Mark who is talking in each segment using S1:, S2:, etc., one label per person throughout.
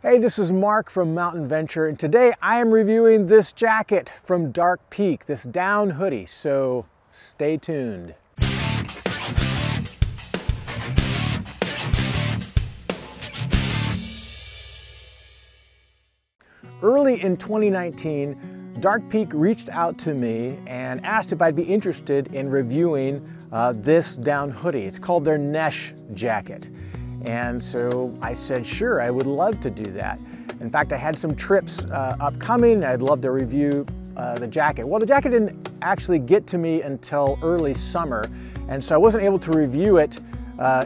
S1: Hey, this is Mark from Mountain Venture, and today I am reviewing this jacket from Dark Peak, this down hoodie, so stay tuned. Early in 2019, Dark Peak reached out to me and asked if I'd be interested in reviewing this down hoodie. It's called their Nessh jacket. And so I said, sure, I would love to do that. In fact, I had some trips upcoming. I'd love to review the jacket. Well, the jacket didn't actually get to me until early summer, and so I wasn't able to review it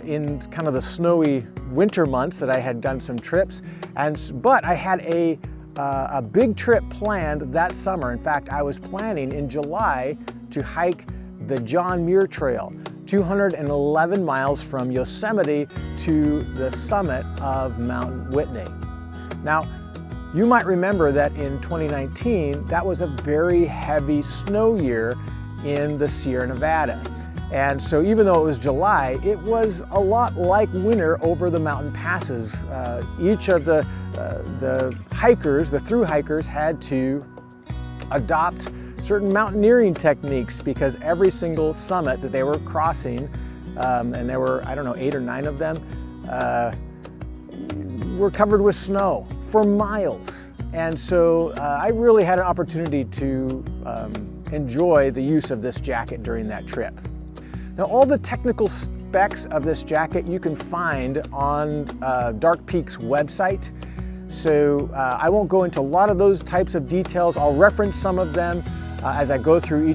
S1: in kind of the snowy winter months that I had done some trips. But I had a big trip planned that summer. In fact, I was planning in July to hike the John Muir Trail, 211 miles from Yosemite to the summit of Mount Whitney. Now, you might remember that in 2019, that was a very heavy snow year in the Sierra Nevada. And so even though it was July, it was a lot like winter over the mountain passes. Each of the hikers, the thru hikers, had to adopt certain mountaineering techniques because every single summit that they were crossing, and there were, I don't know, 8 or 9 of them, were covered with snow for miles. And so I really had an opportunity to enjoy the use of this jacket during that trip. Now, all the technical specs of this jacket you can find on Dark Peak's website. So I won't go into a lot of those types of details. I'll reference some of them as I go through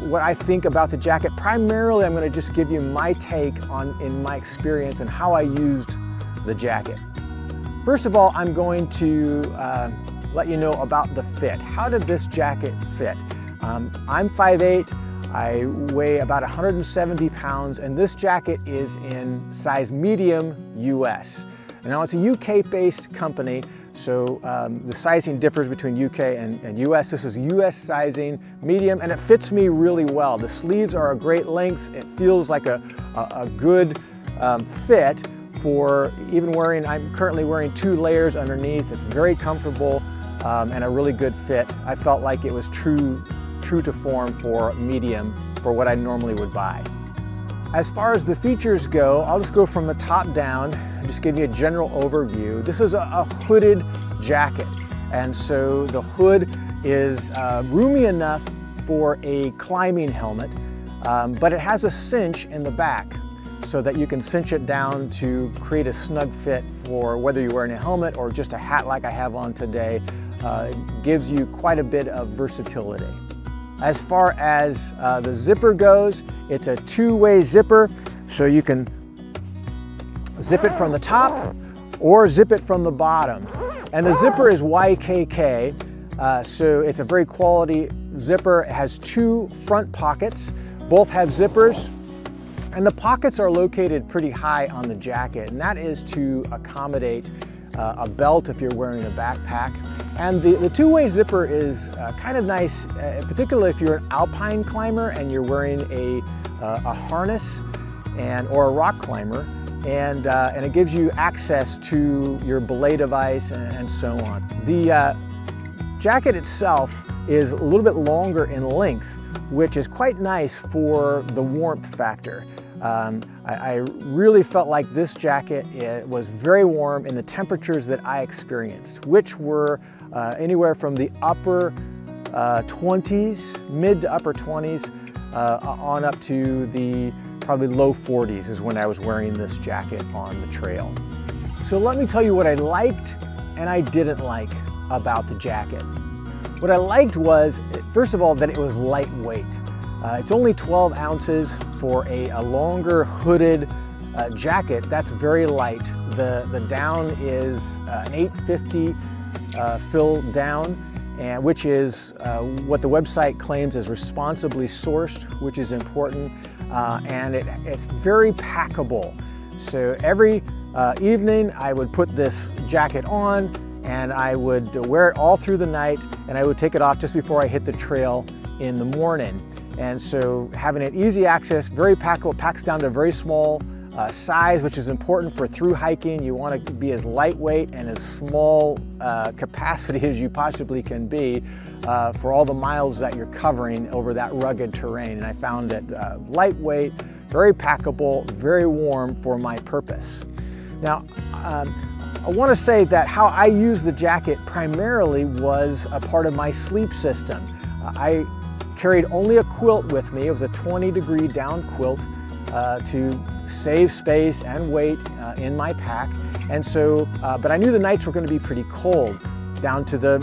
S1: what I think about the jacket. Primarily, I'm going to just give you my take in my experience and how I used the jacket. First of all, I'm going to let you know about the fit. How did this jacket fit? I'm 5'8", I weigh about 170 pounds, and this jacket is in size medium US. Now, it's a UK-based company, so the sizing differs between UK and US. This is US sizing, medium, and it fits me really well. The sleeves are a great length. It feels like a good fit for even wearing. I'm currently wearing 2 layers underneath. It's very comfortable and a really good fit. I felt like it was true to form for medium for what I normally would buy. As far as the features go, I'll just go from the top down and just give you a general overview. This is a hooded jacket, and so the hood is roomy enough for a climbing helmet, but it has a cinch in the back so that you can cinch it down to create a snug fit for whether you're wearing a helmet or just a hat like I have on today. It gives you quite a bit of versatility. As far as the zipper goes, it's a 2-way zipper, so you can zip it from the top or zip it from the bottom. And the zipper is YKK, so it's a very quality zipper. It has 2 front pockets, both have zippers, and the pockets are located pretty high on the jacket, and that is to accommodate a belt if you're wearing a backpack. And the 2-way zipper is kind of nice, particularly if you're an alpine climber and you're wearing a harness or a rock climber, and it gives you access to your belay device and so on. The jacket itself is a little bit longer in length, which is quite nice for the warmth factor. I really felt like this jacket was very warm in the temperatures that I experienced, which were anywhere from the upper 20s, mid to upper 20s, on up to the probably low 40s is when I was wearing this jacket on the trail. So let me tell you what I liked and I didn't like about the jacket. What I liked was, first of all, that it was lightweight. It's only 12 ounces for a longer hooded jacket. That's very light. The down is an 850 fill down, which is what the website claims is responsibly sourced, which is important, and it's very packable. So every evening I would put this jacket on and I would wear it all through the night, and I would take it off just before I hit the trail in the morning. And so having it easy access, very packable, packs down to a very small size, which is important for through hiking. You want to be as lightweight and as small capacity as you possibly can be for all the miles that you're covering over that rugged terrain. And I found it lightweight, very packable, very warm for my purpose. Now, I want to say that how I use the jacket primarily was a part of my sleep system. I carried only a quilt with me. It was a 20-degree down quilt to save space and weight in my pack. And so, but I knew the nights were going to be pretty cold, down to the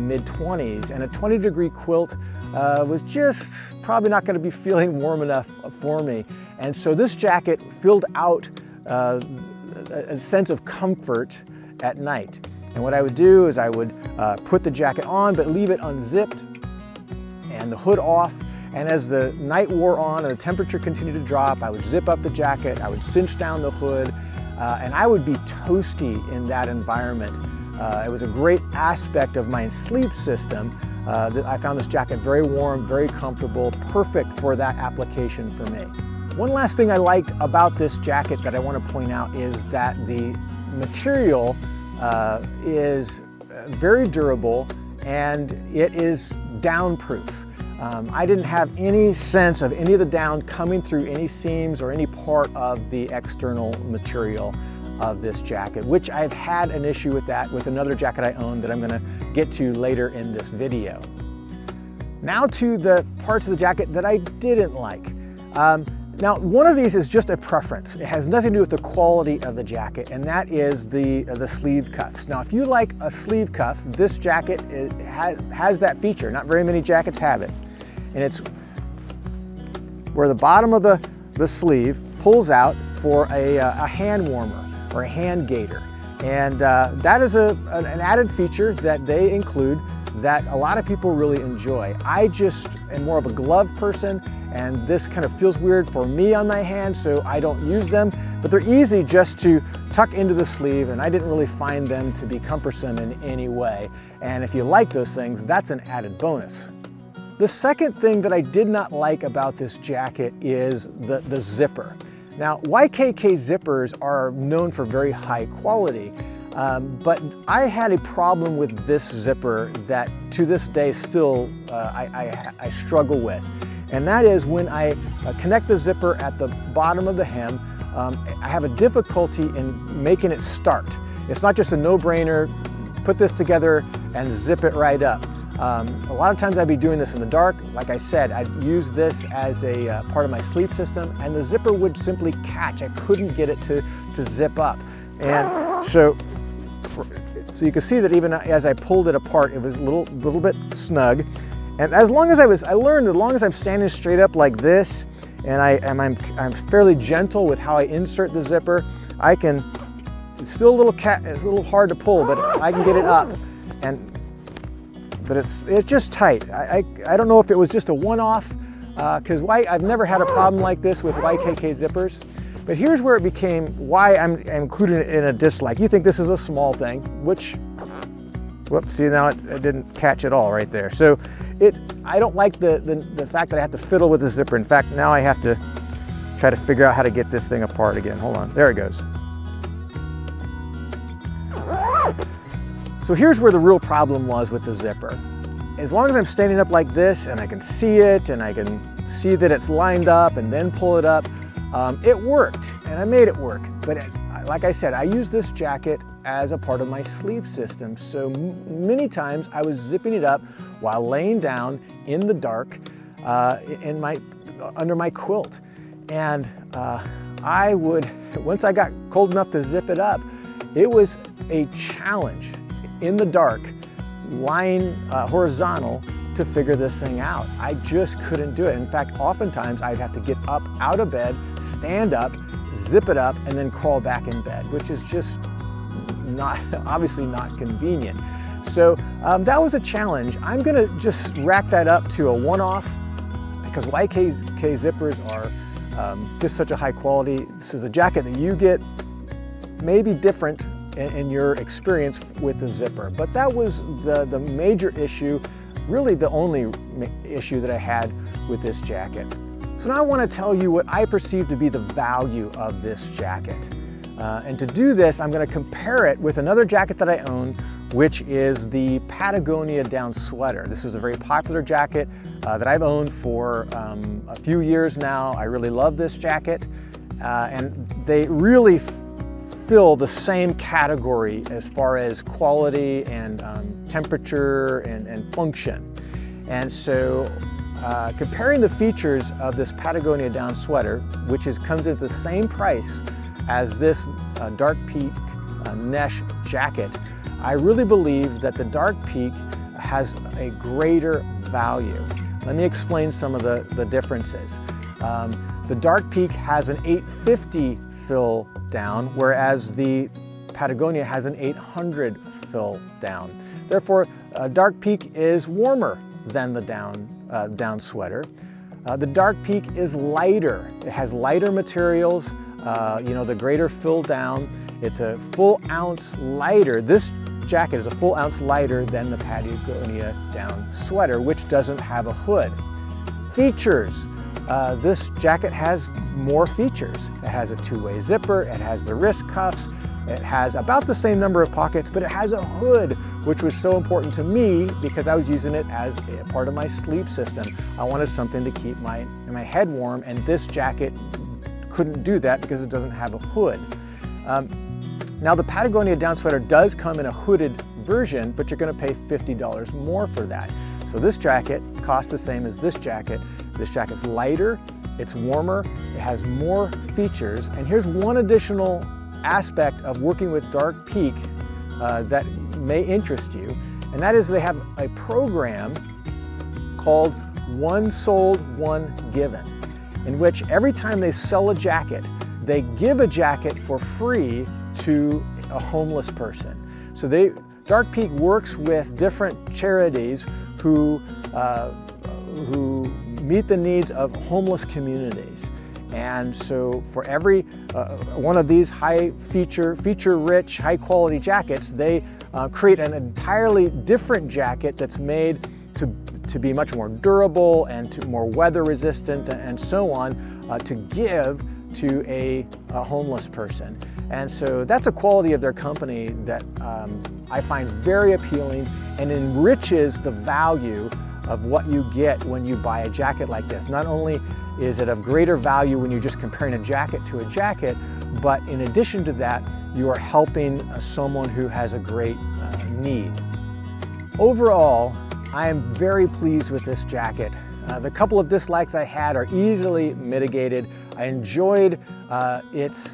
S1: mid-20s, and a 20-degree quilt was just probably not going to be feeling warm enough for me. And so this jacket filled out a sense of comfort at night. And what I would do is I would put the jacket on but leave it unzipped and the hood off, and as the night wore on and the temperature continued to drop, I would zip up the jacket, I would cinch down the hood, and I would be toasty in that environment. It was a great aspect of my sleep system that I found this jacket very warm, very comfortable, perfect for that application for me. One last thing I liked about this jacket that I want to point out is that the material is very durable and it is downproof. I didn't have any sense of any of the down coming through any seams or any part of the external material of this jacket, which I've had an issue with that with another jacket I own that I'm going to get to later in this video. Now to the parts of the jacket that I didn't like. Now, one of these is just a preference. It has nothing to do with the quality of the jacket, and that is the sleeve cuffs. Now, if you like a sleeve cuff, this jacket has that feature. Not very many jackets have it. And it's where the bottom of the sleeve pulls out for a hand warmer or a hand gaiter. And that is an added feature that they include that a lot of people really enjoy. I just am more of a glove person, and this kind of feels weird for me on my hand, so I don't use them, but they're easy just to tuck into the sleeve, and I didn't really find them to be cumbersome in any way. And if you like those things, that's an added bonus. The second thing that I did not like about this jacket is the zipper. Now, YKK zippers are known for very high quality, but I had a problem with this zipper that to this day still I struggle with. And that is when I connect the zipper at the bottom of the hem, I have a difficulty in making it start. It's not just a no-brainer, put this together and zip it right up. A lot of times I'd be doing this in the dark. Like I said, I'd use this as a part of my sleep system, and the zipper would simply catch. I couldn't get it to zip up. And so you can see that even as I pulled it apart, it was a little bit snug. And as long as I learned as long as I'm standing straight up like this, and I'm fairly gentle with how I insert the zipper, I can, it's still it's a little hard to pull, but I can get it up. But it's just tight. I don't know if it was just a one-off, because I've never had a problem like this with YKK zippers. But here's where it became why I'm including it in a dislike. You think this is a small thing, which, whoops, see now it didn't catch at all right there. So I don't like the fact that I have to fiddle with the zipper. In fact, now I have to try to figure out how to get this thing apart again. Hold on, there it goes. So here's where the real problem was with the zipper. As long as I'm standing up like this and I can see it and I can see that it's lined up and then pull it up, it worked and I made it work. But like I said, I use this jacket as a part of my sleep system. So many times I was zipping it up while laying down in the dark under my quilt. And once I got cold enough to zip it up, it was a challenge in the dark, lying horizontal, to figure this thing out. I just couldn't do it. In fact, oftentimes I'd have to get up out of bed, stand up, zip it up, and then crawl back in bed, which is just obviously not convenient. So that was a challenge. I'm gonna just rack that up to a one-off because YKK zippers are just such a high quality. So the jacket that you get may be different in your experience with the zipper, but that was the major issue, really the only issue that I had with this jacket. So now I want to tell you what I perceive to be the value of this jacket. And to do this, I'm going to compare it with another jacket that I own, which is the Patagonia down sweater. This is a very popular jacket that I've owned for a few years now. I really love this jacket, and they really fill the same category as far as quality and temperature and function. And so comparing the features of this Patagonia down sweater, which comes at the same price as this Dark Peak Nessh jacket, I really believe that the Dark Peak has a greater value. Let me explain some of the differences. The Dark Peak has an 850 fill down, whereas the Patagonia has an 800 fill down. Therefore, Dark Peak is warmer than the down sweater. The Dark Peak is lighter. It has lighter materials, the greater fill down. It's a full ounce lighter. This jacket is a full ounce lighter than the Patagonia down sweater, which doesn't have a hood. Features. This jacket has more features. It has a two-way zipper, it has the wrist cuffs, it has about the same number of pockets, but it has a hood, which was so important to me because I was using it as a part of my sleep system. I wanted something to keep my head warm, and this jacket couldn't do that because it doesn't have a hood. Now the Patagonia down sweater does come in a hooded version, but you're going to pay $50 more for that. So this jacket costs the same as this jacket. This jacket's lighter, it's warmer, it has more features, and here's one additional aspect of working with Dark Peak that may interest you, and that is they have a program called One Sold, One Given, in which every time they sell a jacket, they give a jacket for free to a homeless person. So Dark Peak works with different charities who meet the needs of homeless communities. And so for every one of these feature-rich, high-quality jackets, they create an entirely different jacket that's made to be much more durable and more weather-resistant and so on, to give to a homeless person. And so that's a quality of their company that I find very appealing and enriches the value of what you get when you buy a jacket like this. Not only is it of greater value when you're just comparing a jacket to a jacket, but in addition to that, you are helping someone who has a great need. Overall, I am very pleased with this jacket. The couple of dislikes I had are easily mitigated. I enjoyed its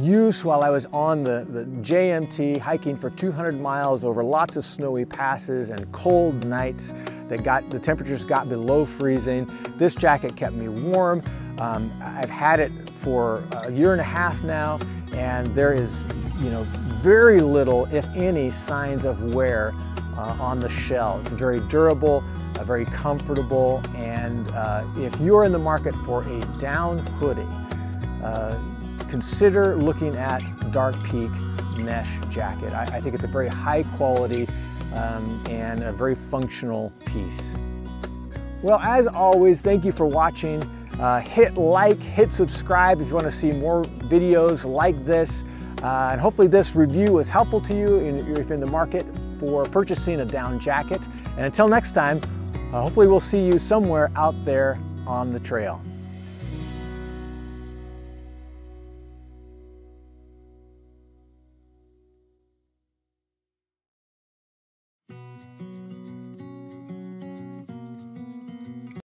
S1: use while I was on the JMT hiking for 200 miles over lots of snowy passes and cold nights. The temperatures got below freezing. This jacket kept me warm. I've had it for a year and a half now, and there is, very little, if any, signs of wear on the shell. It's very durable, very comfortable, and if you're in the market for a down hoodie, consider looking at Dark Peak Nessh jacket. I think it's a very high quality and a very functional piece. Well, as always, thank you for watching. Hit like, hit subscribe if you want to see more videos like this. And hopefully this review was helpful to you if you're in the market for purchasing a down jacket. And until next time, hopefully we'll see you somewhere out there on the trail.